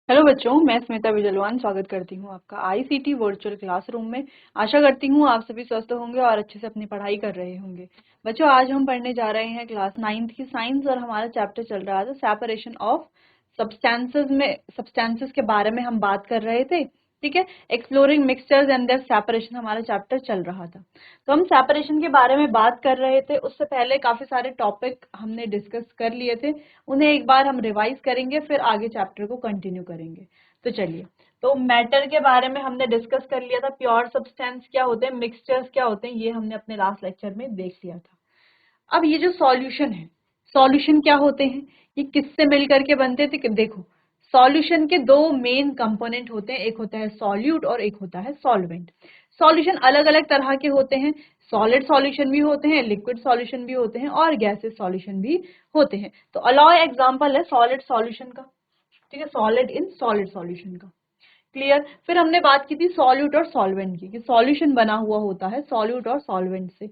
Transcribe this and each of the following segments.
Hello बच्चों, मैं स्मिता बिजलवान स्वागत करती हूँ आपका आईसीटी वर्चुअल क्लासरूम में। आशा करती हूँ आप सभी स्वस्थ होंगे और अच्छे से अपनी पढ़ाई कर रहे होंगे। बच्चों, आज हम पढ़ने जा रहे हैं क्लास 9th की साइंस और हमारा चैप्टर चल रहा था सेपरेशन ऑफ सब्सटेंसेस के बारे में हम बात कर रहे थे। ठीक है, exploring mixtures and their separation हमारा चैप्टर चल रहा था। तो हम सेपरेशन के बारे में बात कर रहे थे। उससे पहले काफी सारे टॉपिक हमने डिस्कस कर लिए थे, उन्हें एक बार हम रिवाइज करेंगे, फिर आगे चैप्टर को कंटिन्यू करेंगे। तो चलिए, तो मैटर के बारे में हमने डिस्कस कर लिया था, प्योर सब्सटेंस क्या होते हैं, मिक्सचर्स क्या होते हैं, ये हमने अपने लास्ट लेक्चर में देख लिया था। अब ये जो सॉल्यूशन है, सॉल्यूशन क्या होते हैं, ये किससे मिल करके बनते थे कि देखो, सॉल्यूशन के दो मेन कंपोनेंट होते हैं, एक होता है सॉल्यूट और एक होता है सॉल्वेंट। सॉल्यूशन अलग अलग तरह के होते हैं, सॉलिड सॉल्यूशन भी होते हैं, लिक्विड सॉल्यूशन भी होते हैं और गैसेस सॉल्यूशन भी होते हैं। तो अलाउ एग्जांपल है सॉलिड सॉल्यूशन का, ठीक है, सॉलिड इन सॉलिड सॉल्यूशन का। क्लियर। फिर हमने बात की थी सॉल्यूट और सॉल्वेंट की, कि सॉल्यूशन बना हुआ होता है सॉल्यूट और सॉल्वेंट से।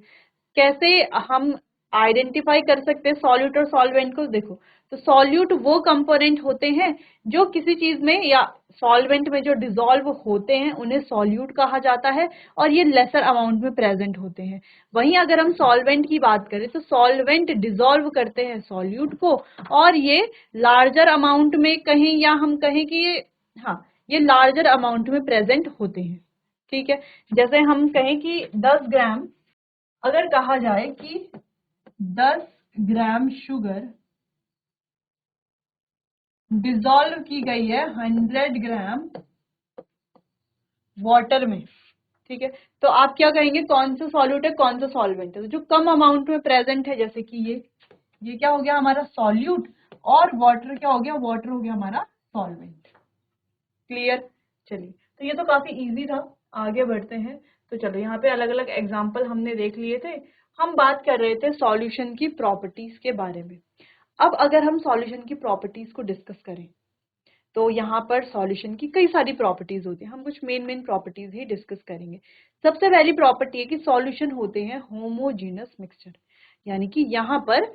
कैसे हम आइडेंटिफाई कर सकते हैं सॉल्यूट और सॉल्वेंट को, देखो, तो सॉल्यूट वो कंपोनेंट होते हैं जो किसी चीज में या सॉल्वेंट में जो डिसॉल्व होते हैं उन्हें सॉल्यूट कहा जाता है और ये लेसर अमाउंट में प्रेजेंट होते हैं। वहीं अगर हम सॉल्वेंट की बात करें तो सॉल्वेंट डिसॉल्व करते हैं सॉल्यूट को और ये लार्जर अमाउंट में कहें या हम कहें कि ये लार्जर अमाउंट में प्रेजेंट होते हैं। ठीक है, जैसे हम कहें कि 10 ग्राम, अगर कहा जाए कि 10 ग्राम शुगर डिसॉल्व की गई है 100 ग्राम वाटर में, ठीक है, तो आप क्या कहेंगे, कौन सा सॉल्यूट है कौन सा सॉल्वेंट है। तो जो कम अमाउंट में प्रेजेंट है, जैसे कि ये क्या हो गया हमारा सॉल्यूट, और वाटर क्या हो गया, वाटर हो गया हमारा सॉल्वेंट। क्लियर। चलिए, तो ये तो काफी इजी था, आगे बढ़ते हैं। तो चलो, यहाँ पे अलग अलग एग्जाम्पल हमने देख लिए थे। हम बात कर रहे थे सॉल्यूशन की प्रॉपर्टीज के बारे में। अब अगर हम सॉल्यूशन की प्रॉपर्टीज को डिस्कस करें तो यहाँ पर सॉल्यूशन की कई सारी प्रॉपर्टीज होती हैं, हम कुछ मेन प्रॉपर्टीज ही डिस्कस करेंगे। सबसे पहली प्रॉपर्टी है कि सॉल्यूशन होते हैं होमोजीनस मिक्सचर, यानी कि यहाँ पर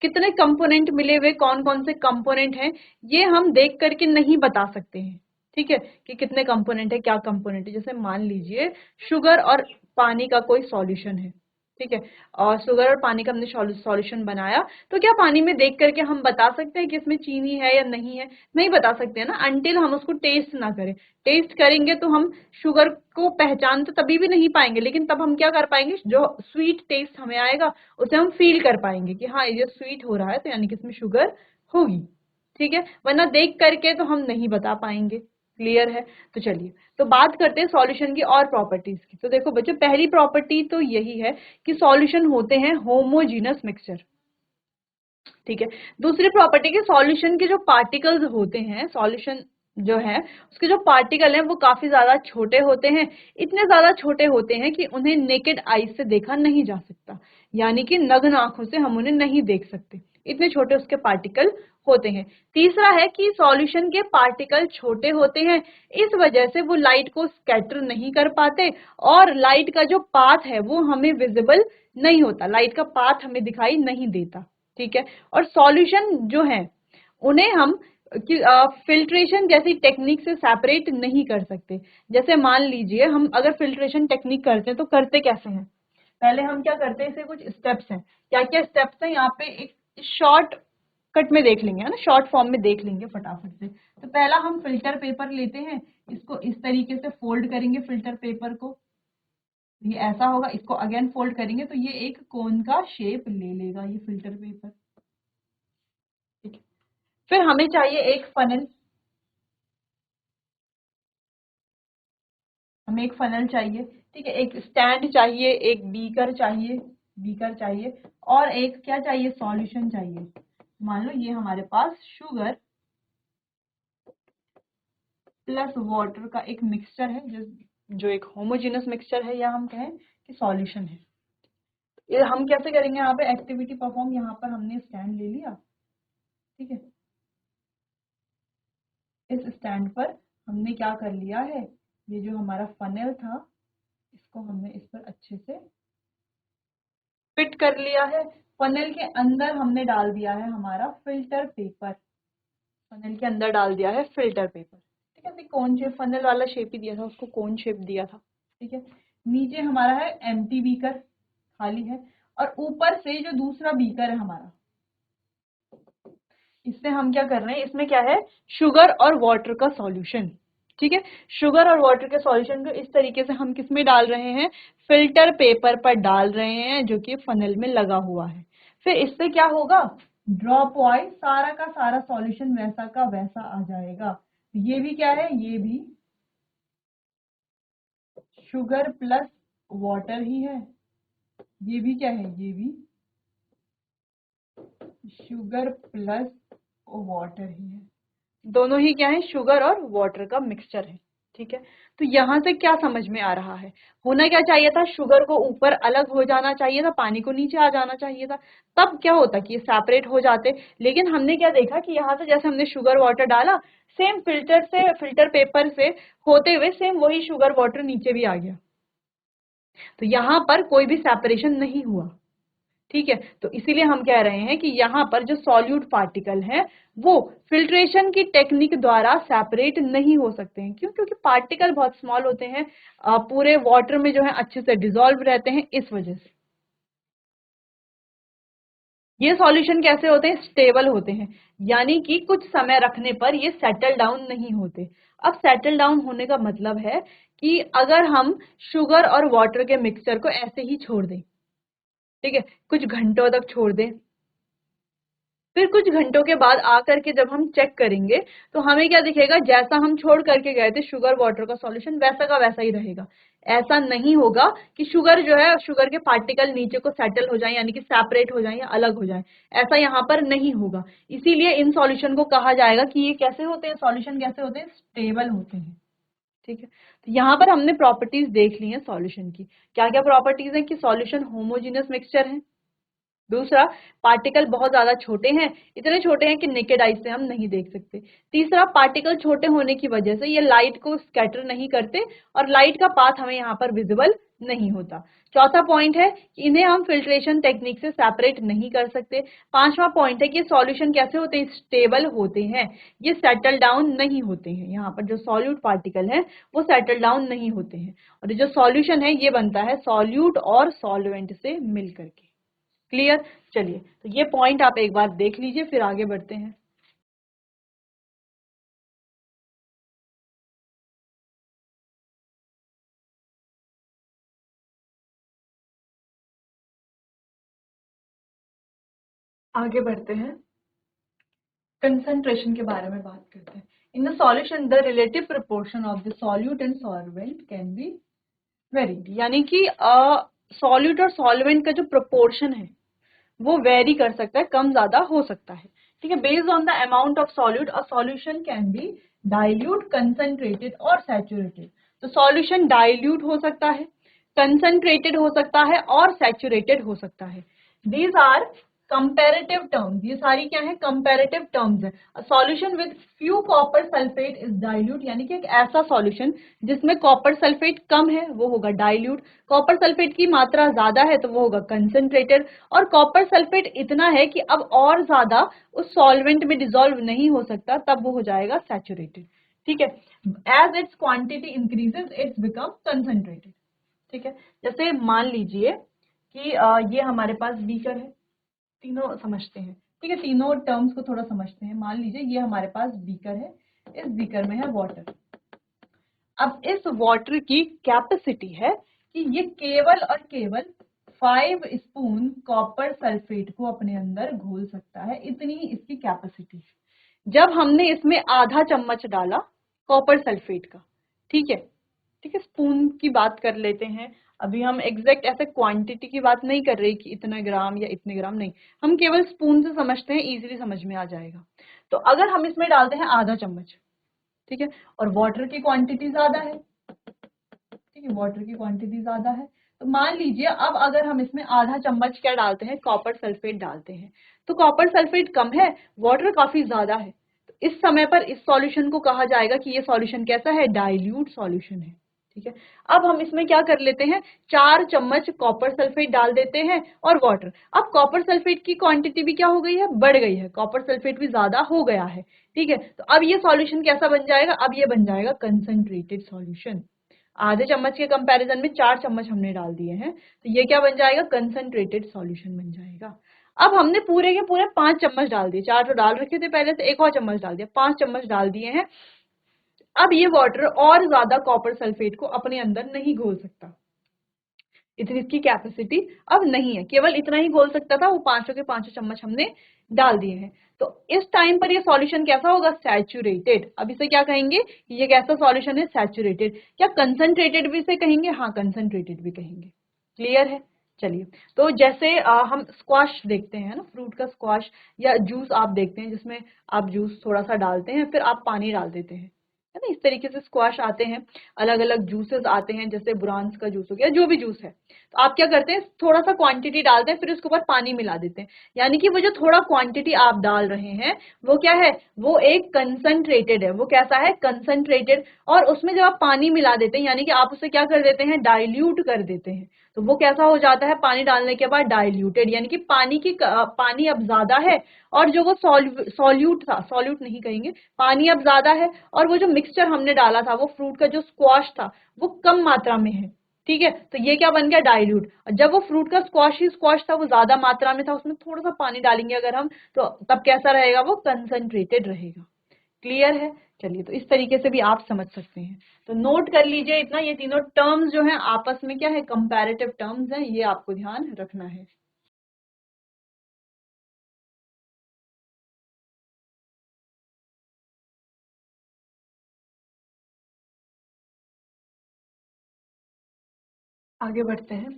कितने कंपोनेंट मिले हुए, कौन कौन से कंपोनेंट हैं, ये हम देख करके नहीं बता सकते हैं। ठीक है, कि कितने कंपोनेंट है, क्या कंपोनेंट है। जैसे मान लीजिए शुगर और पानी का कोई सॉल्यूशन है, ठीक है, और शुगर और पानी का हमने सॉल्यूशन बनाया, तो क्या पानी में देख करके हम बता सकते हैं कि इसमें चीनी है या नहीं है? नहीं बता सकते हैं ना, अनटिल हम उसको टेस्ट ना करें। टेस्ट करेंगे तो हम शुगर को पहचान तो तभी भी नहीं पाएंगे, लेकिन तब हम क्या कर पाएंगे, जो स्वीट टेस्ट हमें आएगा उसे हम फील कर पाएंगे कि हाँ ये स्वीट हो रहा है, तो यानी कि इसमें शुगर होगी। ठीक है, वरना देख करके तो हम नहीं बता पाएंगे। क्लियर है। तो चलिए, तो बात करते हैं सॉल्यूशन की और प्रॉपर्टीज की। तो देखो बच्चों, पहली प्रॉपर्टी तो यही है कि सॉल्यूशन होते हैं होमोजीनस मिक्सचर। ठीक है, दूसरी प्रॉपर्टी के सॉल्यूशन के जो पार्टिकल्स होते हैं, सॉल्यूशन जो है उसके जो पार्टिकल हैं वो काफी ज्यादा छोटे होते हैं। इतने ज्यादा छोटे होते हैं कि उन्हें नेकेड आई से देखा नहीं जा सकता, यानी कि नग्न आंखों से हम उन्हें नहीं देख सकते, इतने छोटे उसके पार्टिकल होते हैं। तीसरा है कि सॉल्यूशन के पार्टिकल छोटे होते हैं, इस वजह से वो लाइट को स्कैटर नहीं कर पाते और लाइट का जो पाथ है वो हमें विजिबल नहीं होता, लाइट का पाथ हमें दिखाई नहीं देता। ठीक है, और सॉल्यूशन जो है उन्हें हम फिल्ट्रेशन जैसी टेक्निक से सेपरेट नहीं कर सकते। जैसे मान लीजिए हम अगर फिल्ट्रेशन टेक्निक करते हैं तो करते कैसे हैं, पहले हम क्या करते हैं, इसे कुछ स्टेप्स हैं। क्या क्या स्टेप्स हैं, यहाँ पे एक शॉर्ट कट में देख लेंगे, है ना, शॉर्ट फॉर्म में देख लेंगे फटाफट से। तो पहला हम फिल्टर पेपर लेते हैं, इसको इस तरीके से फोल्ड करेंगे फिल्टर पेपर को, ये ऐसा होगा, इसको अगेन फोल्ड करेंगे तो ये एक कोन का शेप ले लेगा ये फिल्टर पेपर। ठीक है, फिर हमें चाहिए एक फनल, हमें एक फनल चाहिए। ठीक है, एक स्टैंड चाहिए, एक बीकर चाहिए, बीकर चाहिए, और एक क्या चाहिए, सॉल्यूशन चाहिए। मान लो ये हमारे पास शुगर प्लस वाटर का एक मिक्सचर है, जो एक होमोजेनस मिक्सचर है, या हम कहें कि सॉल्यूशन है। ये हम कैसे करेंगे, यहाँ पे एक्टिविटी परफॉर्म, यहाँ पर हमने स्टैंड ले लिया। ठीक है, इस स्टैंड पर हमने क्या कर लिया है, ये जो हमारा फनेल था इसको हमने इस पर अच्छे से फिट कर लिया है। फनेल के अंदर हमने डाल दिया है हमारा फिल्टर पेपर, फनेल के अंदर डाल दिया है फिल्टर पेपर। ऐसे कोन शेप, फनल वाला शेप ही दिया था, उसको कोन शेप दिया था। ठीक है, नीचे हमारा है एम्प्टी बीकर, खाली है, और ऊपर से जो दूसरा बीकर है हमारा, इससे हम क्या कर रहे हैं, इसमें क्या है, शुगर और वाटर का सॉल्यूशन। ठीक है, शुगर और वाटर के सॉल्यूशन को इस तरीके से हम किस में डाल रहे हैं, फिल्टर पेपर पर डाल रहे हैं जो कि फनल में लगा हुआ है। फिर इससे क्या होगा, ड्रॉप वाइज सारा का सारा सॉल्यूशन वैसा का वैसा आ जाएगा। ये भी क्या है, ये भी शुगर प्लस वाटर ही है, ये भी क्या है, ये भी शुगर प्लस वाटर ही है, दोनों ही क्या है, शुगर और वाटर का मिक्सचर है। ठीक है, तो यहां से क्या समझ में आ रहा है, होना क्या चाहिए था, शुगर को ऊपर अलग हो जाना चाहिए था, पानी को नीचे आ जाना चाहिए था, तब क्या होता कि ये सेपरेट हो जाते। लेकिन हमने क्या देखा कि यहाँ से जैसे हमने शुगर वाटर डाला, सेम फिल्टर से, फिल्टर पेपर से होते हुए सेम वही शुगर वाटर नीचे भी आ गया, तो यहाँ पर कोई भी सेपरेशन नहीं हुआ। ठीक है, तो इसीलिए हम कह रहे हैं कि यहाँ पर जो सॉल्यूट पार्टिकल हैं वो फिल्ट्रेशन की टेक्निक द्वारा सेपरेट नहीं हो सकते हैं। क्यों, क्योंकि पार्टिकल बहुत स्मॉल होते हैं, पूरे वाटर में जो है अच्छे से डिसॉल्व रहते हैं, इस वजह से। ये सॉल्यूशन कैसे होते हैं, स्टेबल होते हैं, यानी कि कुछ समय रखने पर ये सेटल डाउन नहीं होते। अब सेटल डाउन होने का मतलब है कि अगर हम शुगर और वाटर के मिक्सचर को ऐसे ही छोड़ दें, ठीक है, कुछ घंटों तक छोड़ दें, फिर कुछ घंटों के बाद आकर के जब हम चेक करेंगे तो हमें क्या दिखेगा, जैसा हम छोड़ करके गए थे शुगर वाटर का सॉल्यूशन वैसा का वैसा ही रहेगा। ऐसा नहीं होगा कि शुगर जो है, शुगर के पार्टिकल नीचे को सेटल हो जाए, यानी कि सेपरेट हो जाए या अलग हो जाए, ऐसा यहाँ पर नहीं होगा। इसीलिए इन सॉल्यूशन को कहा जाएगा कि ये कैसे होते हैं, सॉल्यूशन कैसे होते हैं, स्टेबल होते हैं। ठीक है, तो यहाँ पर हमने प्रॉपर्टीज देख ली है सॉल्यूशन की। क्या क्या प्रॉपर्टीज है कि सॉल्यूशन होमोजेनियस मिक्सचर है, दूसरा पार्टिकल बहुत ज्यादा छोटे हैं, इतने छोटे हैं कि नेकेड आई से हम नहीं देख सकते। तीसरा, पार्टिकल छोटे होने की वजह से ये लाइट को स्कैटर नहीं करते और लाइट का पाथ हमें यहाँ पर विजिबल नहीं होता। चौथा पॉइंट है कि इन्हें हम फिल्ट्रेशन टेक्निक से सेपरेट नहीं कर सकते। पांचवा पॉइंट है कि सॉल्यूशन कैसे होते हैं, स्टेबल होते हैं, ये सेटल डाउन नहीं होते हैं। यहाँ पर जो सॉल्यूट पार्टिकल है वो सेटल डाउन नहीं होते हैं, और जो सॉल्यूशन है ये बनता है सॉल्यूट और सॉल्वेंट से मिल करके। क्लियर, चलिए तो ये पॉइंट आप एक बार देख लीजिए, फिर आगे बढ़ते हैं। आगे बढ़ते हैं, कंसंट्रेशन के बारे में बात करते हैं। In the solution the relative proportion of the solute and solvent can be varied, यानी कि सॉल्यूट और सॉल्वेंट का जो प्रोपोर्शन है वो वेरी कर सकता है, कम ज्यादा हो सकता है। ठीक है, based on the amount of solute a solution can be dilute, concentrated और सैचुरेटेड। तो सॉल्यूशन डाइल्यूट हो सकता है, कंसंट्रेटेड हो सकता है और सैचुरेटेड हो सकता है। दीज आर कंपेरेटिव टर्म्स, ये सारी क्या है, कंपेरेटिव टर्म्स है। Solution with few copper sulphate is dilute, यानी कि एक ऐसा सॉल्यूशन जिसमें कॉपर सल्फेट कम है वो होगा डाइल्यूट, कॉपर सल्फेट की मात्रा ज्यादा है तो वो होगा कंसंट्रेटेड, और कॉपर सल्फेट इतना है कि अब और ज्यादा उस सॉल्वेंट में डिसॉल्व नहीं हो सकता, तब वो हो जाएगा सैचुरेटेड। ठीक है, as its quantity increases it's become concentrated. ठीक है, जैसे मान लीजिए कि ये हमारे पास बीकर है, तीनों समझते हैं। ठीक है, तीनों टर्म्स को थोड़ा समझते हैं। मान लीजिए ये हमारे पास बीकर है, इस बीकर में है वाटर। अब इस वाटर की कैपेसिटी है कि ये केवल और केवल 5 स्पून कॉपर सल्फेट को अपने अंदर घोल सकता है, इतनी ही इसकी कैपेसिटी है। जब हमने इसमें आधा चम्मच डाला कॉपर सल्फेट का, ठीक है, ठीक है, स्पून की बात कर लेते हैं। अभी हम एग्जैक्ट ऐसे क्वांटिटी की बात नहीं कर रहे कि इतना ग्राम या इतने ग्राम, नहीं, हम केवल स्पून से समझते हैं, इजीली समझ में आ जाएगा। तो अगर हम इसमें डालते हैं आधा चम्मच, ठीक है, और वाटर की क्वांटिटी ज्यादा है, ठीक है, वाटर की क्वांटिटी ज्यादा है, तो मान लीजिए अब अगर हम इसमें आधा चम्मच क्या डालते हैं, कॉपर सल्फेट डालते हैं, तो कॉपर सल्फेट कम है, वाटर काफी ज्यादा है, तो इस समय पर इस सॉल्यूशन को कहा जाएगा कि ये सॉल्यूशन कैसा है, डाइल्यूट सॉल्यूशन है। ठीक है। अब हम इसमें क्या कर लेते हैं, 4 चम्मच कॉपर सल्फेट डाल देते हैं और वाटर। अब कॉपर सल्फेट की क्वांटिटी भी क्या हो गई है, बढ़ गई है, कॉपर सल्फेट भी ज्यादा हो गया है, ठीक है। तो अब ये सॉल्यूशन कैसा बन जाएगा, अब ये बन जाएगा कंसंट्रेटेड सॉल्यूशन। आधे चम्मच के कंपैरिजन में 4 चम्मच हमने डाल दिए हैं, तो ये क्या बन जाएगा, कंसंट्रेटेड सॉल्यूशन बन जाएगा। अब हमने पूरे के पूरे 5 चम्मच डाल दिए, 4 तो डाल रखे थे पहले से, एक और चम्मच डाल दिया, 5 चम्मच डाल दिए हैं। अब ये वाटर और ज्यादा कॉपर सल्फेट को अपने अंदर नहीं घोल सकता, इतनी इसकी कैपेसिटी अब नहीं है, केवल इतना ही घोल सकता था, वो पांचों के पांचों चम्मच हमने डाल दिए हैं। तो इस टाइम पर ये सॉल्यूशन कैसा होगा, सैचुरेटेड। अब इसे क्या कहेंगे, ये कैसा सॉल्यूशन है, सैचुरेटेड। क्या कंसंट्रेटेड भी इसे कहेंगे, हाँ कंसंट्रेटेड भी कहेंगे। क्लियर है। चलिए, तो जैसे हम स्क्वाश देखते हैं ना, फ्रूट का स्क्वाश या जूस आप देखते हैं जिसमें आप जूस थोड़ा सा डालते हैं फिर आप पानी डाल देते हैं, है ना, इस तरीके से स्क्वाश आते हैं, अलग अलग जूसेस आते हैं, जैसे बुरांस का जूस हो गया, जो भी जूस है। तो आप क्या करते हैं, थोड़ा सा क्वांटिटी डालते हैं फिर उसके ऊपर पानी मिला देते हैं, यानी कि वो जो थोड़ा क्वांटिटी आप डाल रहे हैं वो क्या है, वो एक कंसंट्रेटेड है, वो कैसा है, कंसंट्रेटेड। और उसमें जब आप पानी मिला देते हैं यानी कि आप उसे क्या कर देते हैं, डाइल्यूट कर देते हैं, तो वो कैसा हो जाता है, पानी डालने के बाद डाइल्यूटेड, यानी कि पानी अब ज्यादा है और जो वो सॉल्यूट था, सॉल्यूट नहीं कहेंगे, पानी अब ज्यादा है और वो जो मिक्सचर हमने डाला था, वो फ्रूट का जो स्क्वाश था वो कम मात्रा में है, ठीक है। तो ये क्या बन गया, डाइल्यूट। और जब वो फ्रूट का स्क्वाश ही स्क्वाश था, वो ज्यादा मात्रा में था, उसमें थोड़ा सा पानी डालेंगे अगर हम, तो तब कैसा रहेगा, वो कंसंट्रेटेड रहेगा। क्लियर है। चलिए, तो इस तरीके से भी आप समझ सकते हैं। तो नोट कर लीजिए इतना, ये तीनों टर्म्स जो हैं आपस में क्या है, कंपैरेटिव टर्म्स हैं, ये आपको ध्यान रखना है। आगे बढ़ते हैं।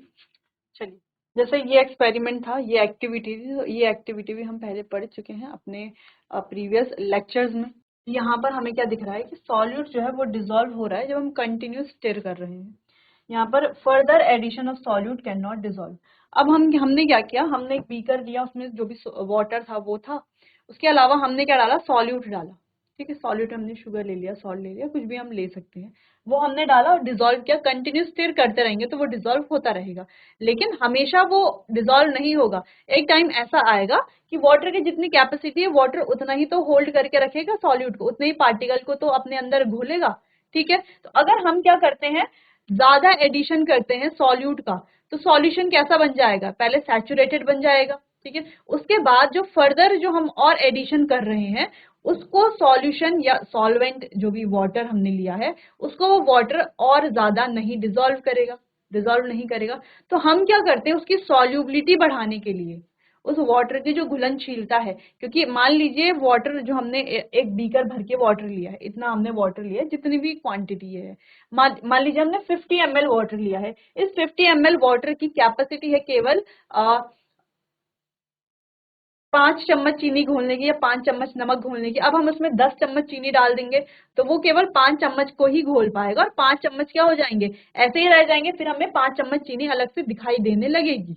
चलिए, जैसे ये एक्सपेरिमेंट था, ये एक्टिविटी थी, तो ये एक्टिविटी भी हम पहले पढ़ चुके हैं अपने प्रीवियस लेक्चर्स में। यहाँ पर हमें क्या दिख रहा है कि सॉल्यूट जो है वो डिसॉल्व हो रहा है जब हम कंटिन्यूस स्टिर कर रहे हैं। यहाँ पर further addition of solute can not dissolve. अब हमने क्या किया, हमने एक बीकर लिया, उसमें जो भी वाटर था वो था, उसके अलावा हमने क्या डाला, सॉल्यूट डाला, ठीक है। सॉल्यूट हमने शुगर ले लिया, सॉल्ट ले लिया, कुछ भी हम ले सकते हैं, वो हमने डाला और डिसॉल्व किया। कंटिन्यूस स्टिर करते रहेंगे तो वो डिसॉल्व होता रहेगा, लेकिन हमेशा वो डिसॉल्व नहीं होगा। एक टाइम ऐसा आएगा कि वाटर की जितनी कैपेसिटी है, वाटर उतना ही तो होल्ड करके रखेगा सॉल्यूट को, उतने ही पार्टिकल को तो अपने अंदर घोलेगा, ठीक है। तो अगर हम क्या करते हैं, ज्यादा एडिशन करते हैं सॉल्यूट का, तो सॉल्यूशन कैसा बन जाएगा, पहले सैचुरेटेड बन जाएगा, ठीक है। उसके बाद जो फर्दर जो हम और एडिशन कर रहे हैं, उसको सॉल्यूशन या सॉल्वेंट जो भी वाटर हमने लिया है, उसको वो वाटर और ज्यादा नहीं डिसॉल्व नहीं करेगा। तो हम क्या करते हैं, उसकी सॉल्युबिलिटी बढ़ाने के लिए, उस वाटर की जो घुलनशीलता है, क्योंकि मान लीजिए वाटर जो हमने एक बीकर भर के वाटर लिया है, इतना हमने वाटर लिया है, जितनी भी क्वांटिटी है, मान लीजिए हमने 50 ml वाटर लिया है, इस 50 ml वाटर की कैपेसिटी है केवल 5 चम्मच चीनी घोलने की या 5 चम्मच नमक घोलने की। अब हम उसमें 10 चम्मच चीनी डाल देंगे तो वो केवल 5 चम्मच को ही घोल पाएगा, और 5 चम्मच क्या हो जाएंगे, ऐसे ही रह जाएंगे, फिर हमें 5 चम्मच चीनी अलग से दिखाई देने लगेगी,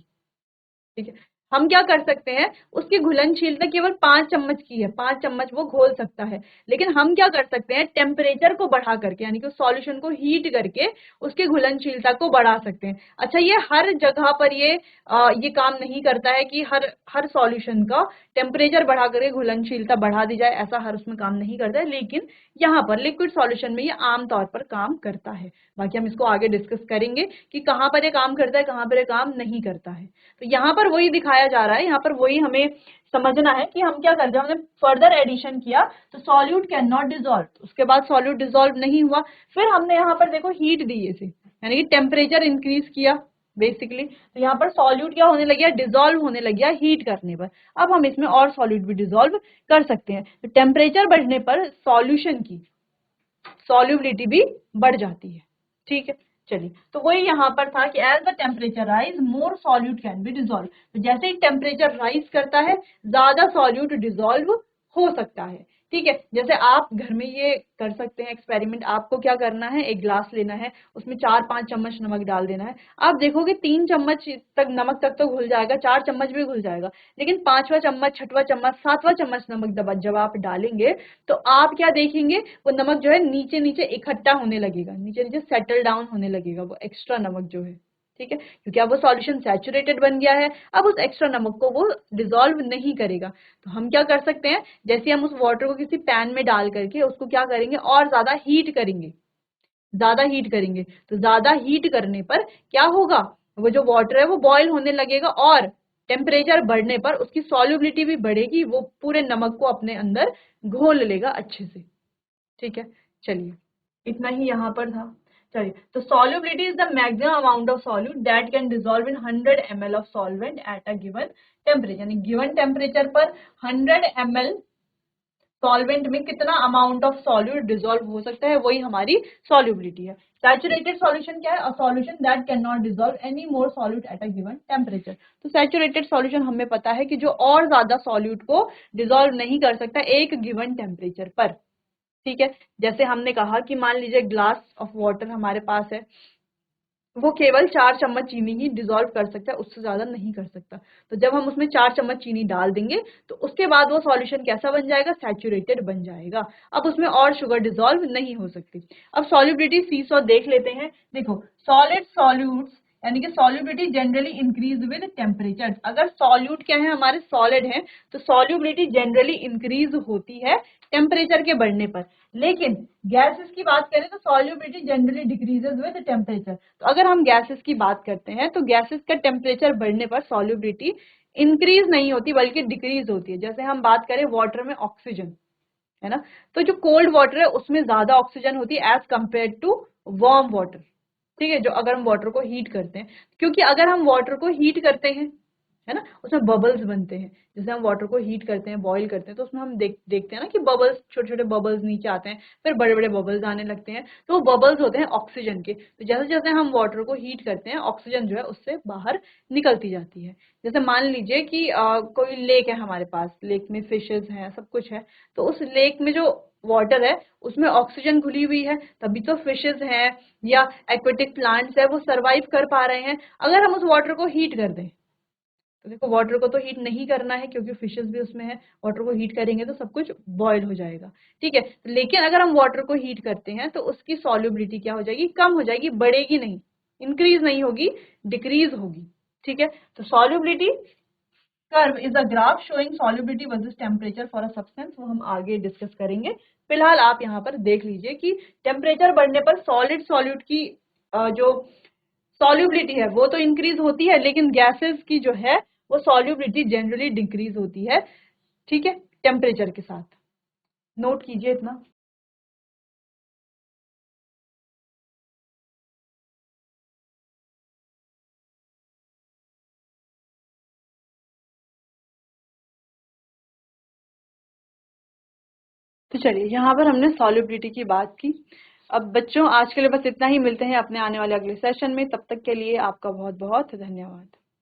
ठीक है। हम क्या कर सकते हैं, उसकी घुलनशीलता केवल 5 चम्मच की है, 5 चम्मच वो घोल सकता है, लेकिन हम क्या कर सकते हैं, टेम्परेचर को बढ़ा करके, यानी कि उस सॉल्यूशन को हीट करके उसकी घुलनशीलता को बढ़ा सकते हैं। अच्छा, ये हर जगह पर ये काम नहीं करता है कि हर हर सॉल्यूशन का टेम्परेचर बढ़ा करके घुलनशीलता बढ़ा दी जाए, ऐसा हर उसमें काम नहीं करता है, लेकिन यहाँ पर लिक्विड सॉल्यूशन में ये आमतौर पर काम करता है। बाकी हम इसको आगे डिस्कस करेंगे कि कहाँ पर ये काम करता है, कहाँ पर ये काम नहीं करता है। तो यहाँ पर वही दिखाया जा रहा है, यहाँ पर वही हमें समझना है कि हम क्या करते हैं, हमने फर्दर एडिशन किया तो सॉल्यूट कैन नॉट डिसॉल्व, उसके बाद सॉल्यूट डिसॉल्व नहीं हुआ, फिर हमने यहाँ पर देखो हीट दी इसे, यानी कि टेम्परेचर इंक्रीज किया बेसिकली, तो यहाँ पर सॉल्यूट क्या होने लग गया, डिसॉल्व होने लग गया हीट करने पर। अब हम इसमें और सॉल्यूट भी डिसॉल्व कर सकते हैं, तो टेम्परेचर बढ़ने पर सॉल्यूशन की सॉल्युबिलिटी भी बढ़ जाती है, ठीक है। चलिए, तो वही यहाँ पर था कि as the temperature rise more solute can be dissolve. तो जैसे ही टेम्परेचर राइज करता है, ज्यादा सॉल्यूट डिसॉल्व हो सकता है, ठीक है। जैसे आप घर में ये कर सकते हैं एक्सपेरिमेंट। आपको क्या करना है, एक ग्लास लेना है, उसमें 4-5 चम्मच नमक डाल देना है। आप देखोगे 3 चम्मच तक नमक तक तो घुल जाएगा, 4 चम्मच भी घुल जाएगा, लेकिन 5वां चम्मच, 6वां चम्मच, 7वां चम्मच नमक जब आप डालेंगे तो आप क्या देखेंगे, वो नमक जो है नीचे नीचे इकट्ठा होने लगेगा, नीचे नीचे सेटल डाउन होने लगेगा वो एक्स्ट्रा नमक जो है। ठीक है, क्योंकि अब वो सॉल्यूशन सैचुरेटेड बन गया है, अब उस एक्स्ट्रा नमक को वो डिसॉल्व नहीं करेगा। तो हम क्या कर सकते हैं, जैसे हम उस वाटर को किसी पैन में डाल करके उसको क्या करेंगे, और ज्यादा हीट करेंगे, ज्यादा हीट करेंगे। तो ज्यादा हीट करने पर क्या होगा, वो जो वाटर है वो बॉयल होने लगेगा, और टेम्परेचर बढ़ने पर उसकी सॉल्युबिलिटी भी बढ़ेगी, वो पूरे नमक को अपने अंदर घोल लेगा अच्छे से। ठीक है, चलिए इतना ही यहाँ पर था। चलिए, तो solubility is the maximum amount of solute that can dissolve in 100 ml of solvent at a given temperature। यानी गिवन टेम्परेचर पर 100 ml सॉल्वेंट में कितना अमाउंट ऑफ सॉल्यूट डिसॉल्व हो सकता है, वही हमारी सॉल्युबिलिटी है। सैचुरेटेड सॉल्यूशन क्या है, a solution that can not dissolve any more solute at a given temperature. तो सैचुरेटेड सॉल्यूशन हमें पता है कि जो और ज्यादा सॉल्यूट को डिसॉल्व नहीं कर सकता एक गिवन टेम्परेचर पर। ठीक है, जैसे हमने कहा कि मान लीजिए ग्लास ऑफ वाटर हमारे पास है, वो केवल 4 चम्मच चीनी ही डिसॉल्व कर सकता है, उससे ज्यादा नहीं कर सकता। तो जब हम उसमें 4 चम्मच चीनी डाल देंगे तो उसके बाद वो सॉल्यूशन कैसा बन जाएगा, सैचुरेटेड बन जाएगा। अब उसमें और शुगर डिसॉल्व नहीं हो सकती। अब सॉल्युबिलिटी सीसॉ देख लेते हैं। देखो, सॉलिड सॉल्यूट्स यानी कि solubility generally increase with temperature. अगर सॉल्यूट क्या है, हमारे सॉलिड है, तो सॉल्युबिलिटी जनरली इंक्रीज होती है टेम्परेचर के बढ़ने पर। लेकिन गैसेस की बात करें तो solubility generally decreases with temperature. तो अगर हम गैसेस की बात करते हैं तो गैसेस का टेम्परेचर बढ़ने पर सॉल्युबिलिटी इंक्रीज नहीं होती बल्कि डिक्रीज होती है। जैसे हम बात करें वाटर में ऑक्सीजन, है ना, तो जो कोल्ड वाटर है उसमें ज्यादा ऑक्सीजन होती है as compare to warm water. ठीक है, जो अगर हम वाटर को हीट करते हैं, क्योंकि अगर हम वाटर को हीट करते हैं, है ना, उसमें बबल्स बनते हैं। जैसे हम वाटर को हीट करते हैं, बॉईल करते हैं, तो उसमें हम देखते हैं ना कि बबल्स, छोटे छोटे बबल्स नीचे आते हैं, फिर बड़े बड़े बबल्स आने लगते हैं। तो वो बबल्स होते हैं ऑक्सीजन के। तो जैसे जैसे हम वाटर को हीट करते हैं, ऑक्सीजन जो है उससे बाहर निकलती जाती है। जैसे मान लीजिए कि कोई लेक है हमारे पास, लेक में फिशेज हैं, सब कुछ है, तो उस लेक में जो वाटर है उसमें ऑक्सीजन घुली हुई है, तभी तो फिशेज हैं या एक्वेटिक प्लांट्स है वो सरवाइव कर पा रहे हैं। अगर हम उस वाटर को हीट कर दें, तो देखो वाटर को तो हीट नहीं करना है क्योंकि फिशेस भी उसमें है, वाटर को हीट करेंगे तो सब कुछ बॉयल हो जाएगा। ठीक है, लेकिन अगर हम वाटर को हीट करते हैं तो उसकी सॉल्युबिलिटी क्या हो जाएगी, कम हो जाएगी, बढ़ेगी नहीं, इंक्रीज नहीं होगी, डिक्रीज होगी। ठीक है, तो solubility curve is a graph showing solubility versus temperature for a substance, वो हम आगे डिस्कस करेंगे। फिलहाल आप यहाँ पर देख लीजिए कि टेम्परेचर बढ़ने पर सॉलिड सॉल्यूट की जो सॉल्युबिलिटी है वो तो इंक्रीज होती है, लेकिन गैसेस की जो है वो सॉल्युबिलिटी जनरली डिक्रीज होती है। ठीक है, टेम्परेचर के साथ, नोट कीजिए इतना। तो चलिए, यहाँ पर हमने सॉल्युबिलिटी की बात की। अब बच्चों आज के लिए बस इतना ही, मिलते हैं अपने आने वाले अगले सेशन में, तब तक के लिए आपका बहुत बहुत धन्यवाद।